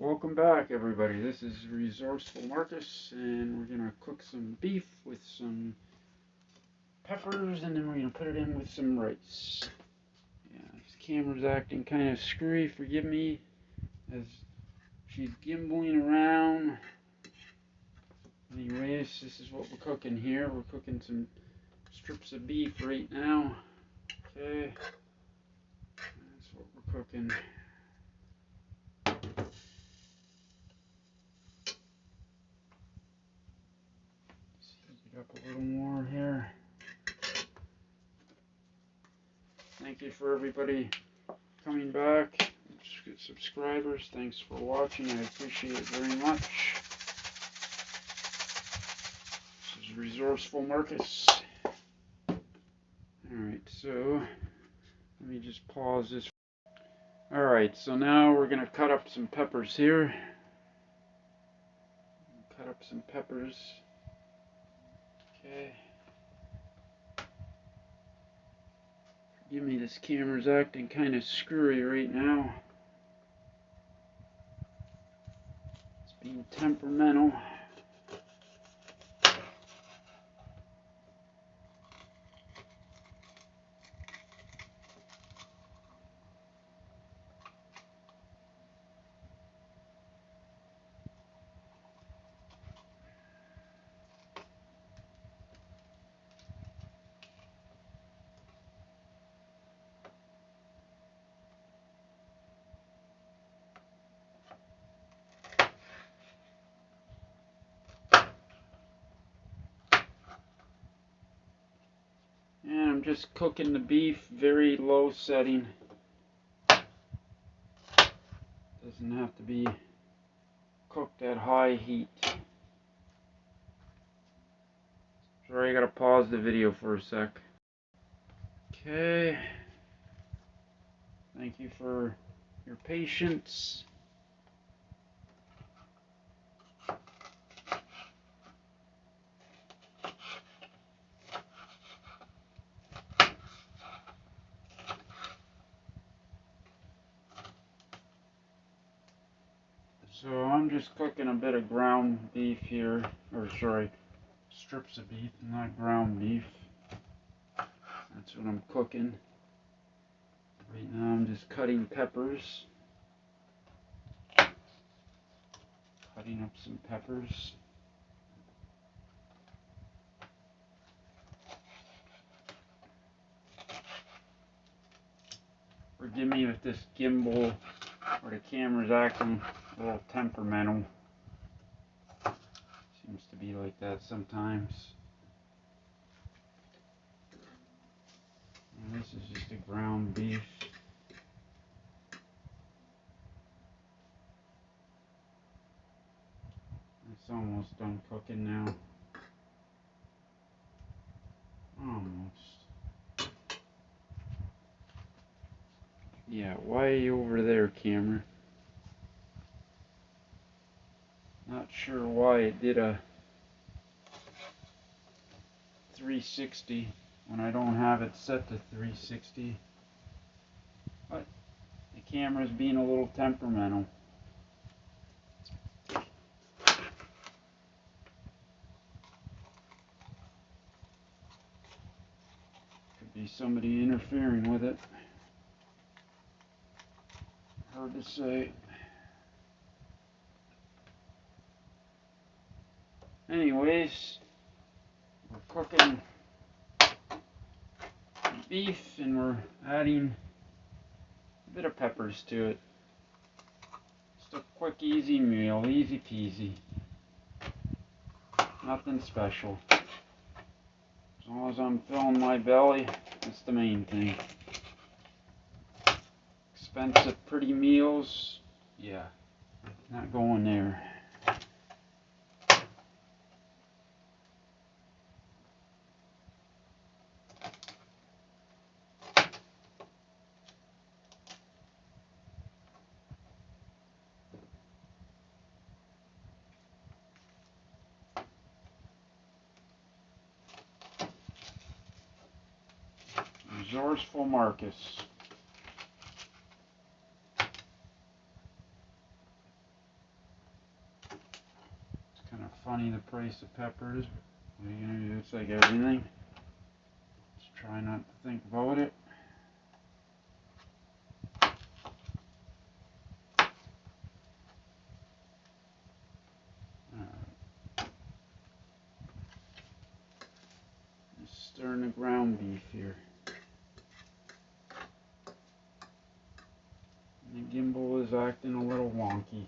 Welcome back, everybody. This is Resourceful Marcus, and we're gonna cook some beef with some peppers, and then we're gonna put it in with some rice. Yeah, this camera's acting kind of screwy. Forgive me, as she's gimbaling around. Anyways, this is what we're cooking here. We're cooking some strips of beef right now. Okay, that's what we're cooking. Heat it up a little more here. Thank you for everybody coming back. Good subscribers. Thanks for watching. I appreciate it very much. This is Resourceful Marcus. Alright, so let me just pause this. Alright, so now we're going to cut up some peppers here. Cut up some peppers. Okay. Forgive me, this camera's acting kind of screwy right now. It's being temperamental. And I'm just cooking the beef, very low setting. Doesn't have to be cooked at high heat. Sorry, I gotta pause the video for a sec. Okay. Thank you for your patience. So I'm just cooking a bit of ground beef here, or sorry, strips of beef, not ground beef. That's what I'm cooking. Right now I'm just cutting peppers. Cutting up some peppers. Forgive me if this gimbal or the camera's acting a little temperamental. Seems to be like that sometimes. And this is just a ground beef. It's almost done cooking now. Almost. Yeah, way over there, camera. Not sure why it did a 360 when I don't have it set to 360. But the camera's being a little temperamental. Could be somebody interfering with it. Hard to say. Anyways, we're cooking beef and we're adding a bit of peppers to it. Just a quick, easy meal, easy peasy. Nothing special. As long as I'm filling my belly, that's the main thing. Expensive, pretty meals, yeah, not going there. Resourceful Marcus. funny, the price of peppers. What are you gonna do? It's like everything. Just try not to think about it. Just stirring the ground beef here. And the gimbal is acting a little wonky.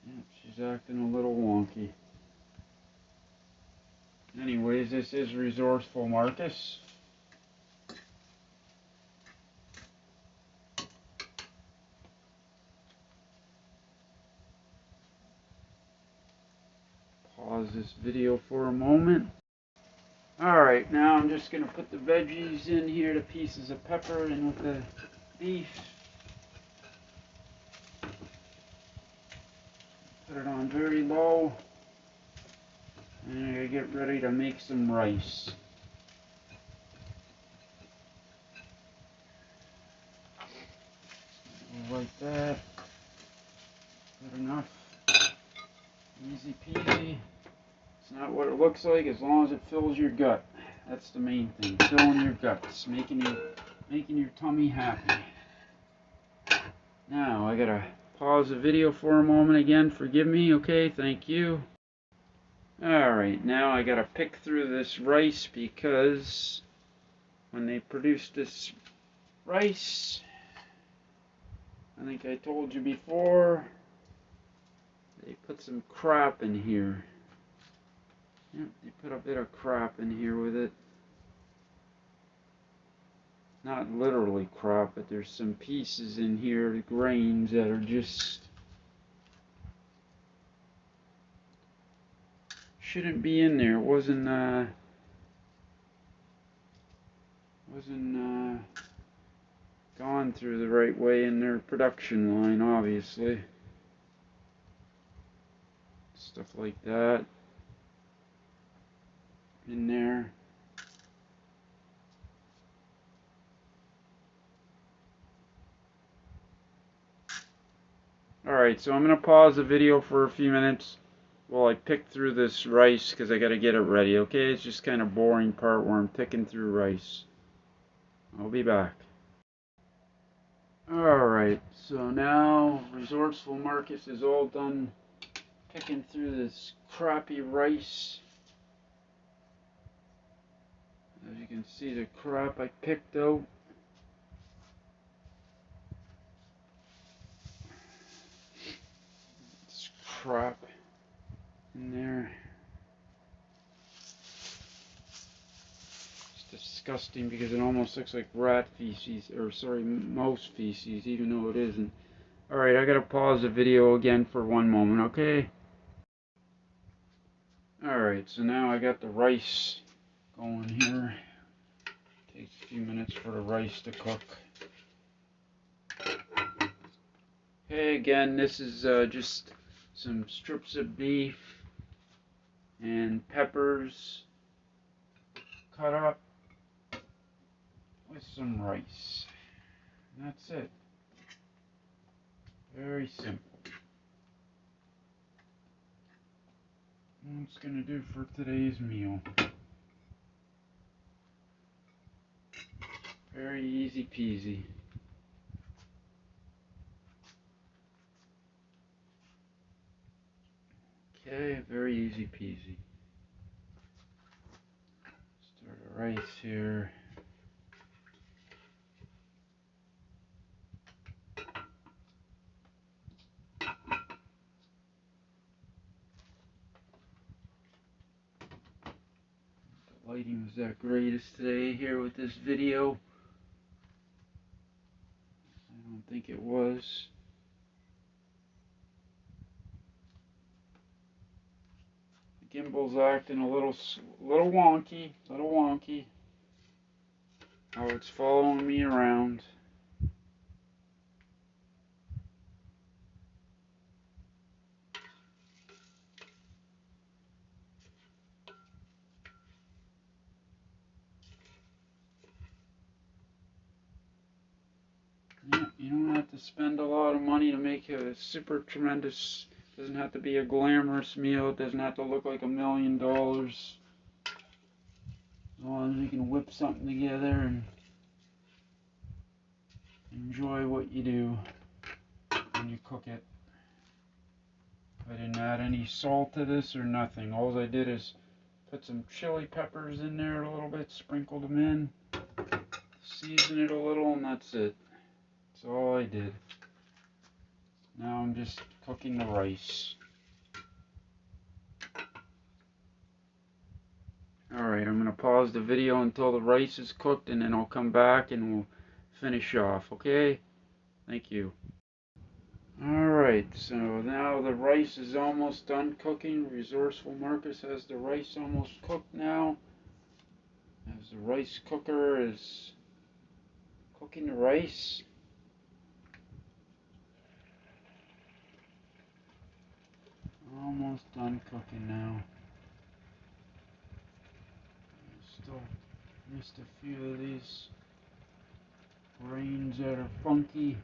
Yep, she's acting a little wonky. Anyways, this is Resourceful Marcus. Pause this video for a moment. Alright, now I'm just going to put the veggies in here, the pieces of pepper in with the beef. Put it on very low. And I'm going to get ready to make some rice. Like that. Good enough. Easy peasy. It's not what it looks like as long as it fills your gut. That's the main thing. Filling your guts. Making your tummy happy. Now I gotta pause the video for a moment again. Forgive me, okay? Thank you. Alright, now I gotta pick through this rice because when they produced this rice, I think I told you before, they put some crap in here. Yep, they put a bit of crap in here with it. Not literally crap, but there's some pieces in here, the grains that are just shouldn't be in there. It wasn't gone through the right way in their production line, obviously. Stuff like that in there. Alright, so I'm going to pause the video for a few minutes while I pick through this rice because I got to get it ready, okay? It's just kind of boring part where I'm picking through rice. I'll be back. Alright, so now Resourceful Marcus is all done picking through this crappy rice. As you can see, the crap I picked out. It's crap in there. It's disgusting because it almost looks like rat feces, or sorry, mouse feces, even though it isn't. Alright, I gotta pause the video again for one moment, okay? Alright, so now I got the rice going here. Takes a few minutes for the rice to cook. Okay, again, this is just some strips of beef and peppers cut up with some rice. And that's it. Very simple. That's gonna do for today's meal. Very easy peasy. Okay, very easy peasy. Stir the rice here. The lighting was that greatest today here with this video. I don't think it was. The gimbal's acting a little wonky, Oh, it's following me around. to spend a lot of money to make a super tremendous, doesn't have to be a glamorous meal, it doesn't have to look like $1 million. As long as you can whip something together and enjoy what you do when you cook it. I didn't add any salt to this or nothing. All I did is put some chili peppers in there a little bit, sprinkled them in, season it a little, and that's it. That's all I did. Now I'm just cooking the rice. Alright, I'm going to pause the video until the rice is cooked, and then I'll come back and we'll finish off, okay? Thank you. Alright, so now the rice is almost done cooking. Resourceful Marcus has the rice almost cooked now. As the rice cooker is cooking the rice. Almost done cooking now. Still missed a few of these grains that are funky.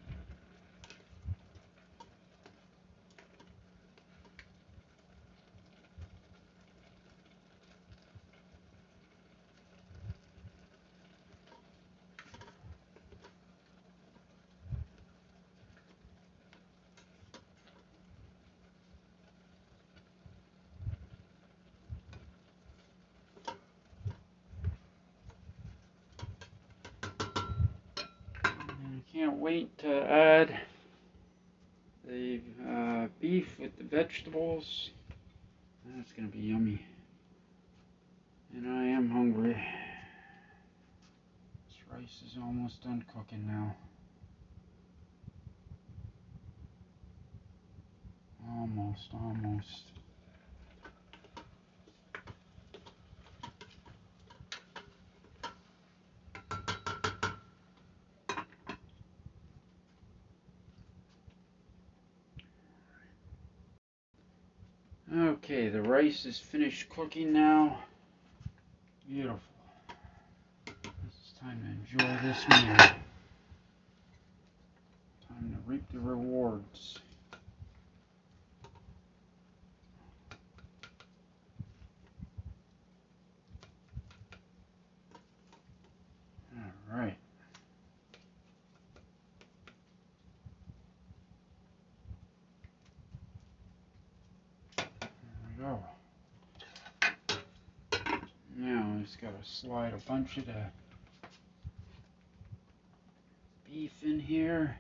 Can't wait to add the beef with the vegetables. That's going to be yummy. And I am hungry. This rice is almost done cooking now. Almost. Okay, the rice is finished cooking now. Beautiful. It's time to enjoy this meal. Time to reap the rewards. Alright. There we go. Now I just gotta slide a bunch of the beef in here.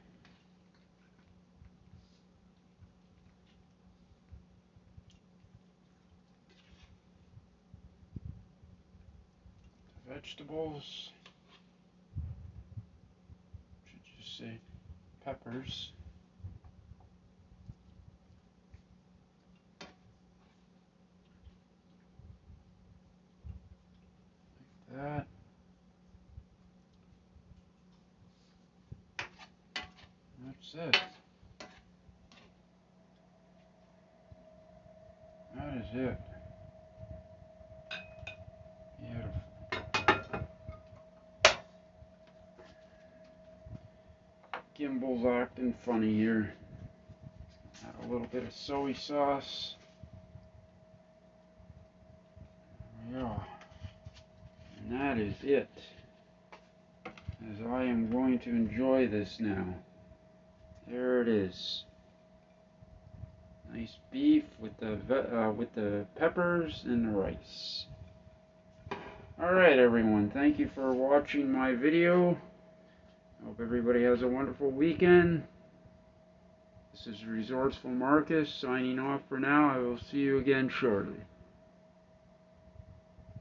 The vegetables. Should just say peppers. Like that. That's it. That is it. Beautiful. Gimbal's acting funny here. Add a little bit of soy sauce. There we go. And that is it. As I am going to enjoy this now. There it is. Nice beef with the peppers and the rice. Alright everyone, thank you for watching my video. I hope everybody has a wonderful weekend. This is Resourceful Marcus signing off for now. I will see you again shortly.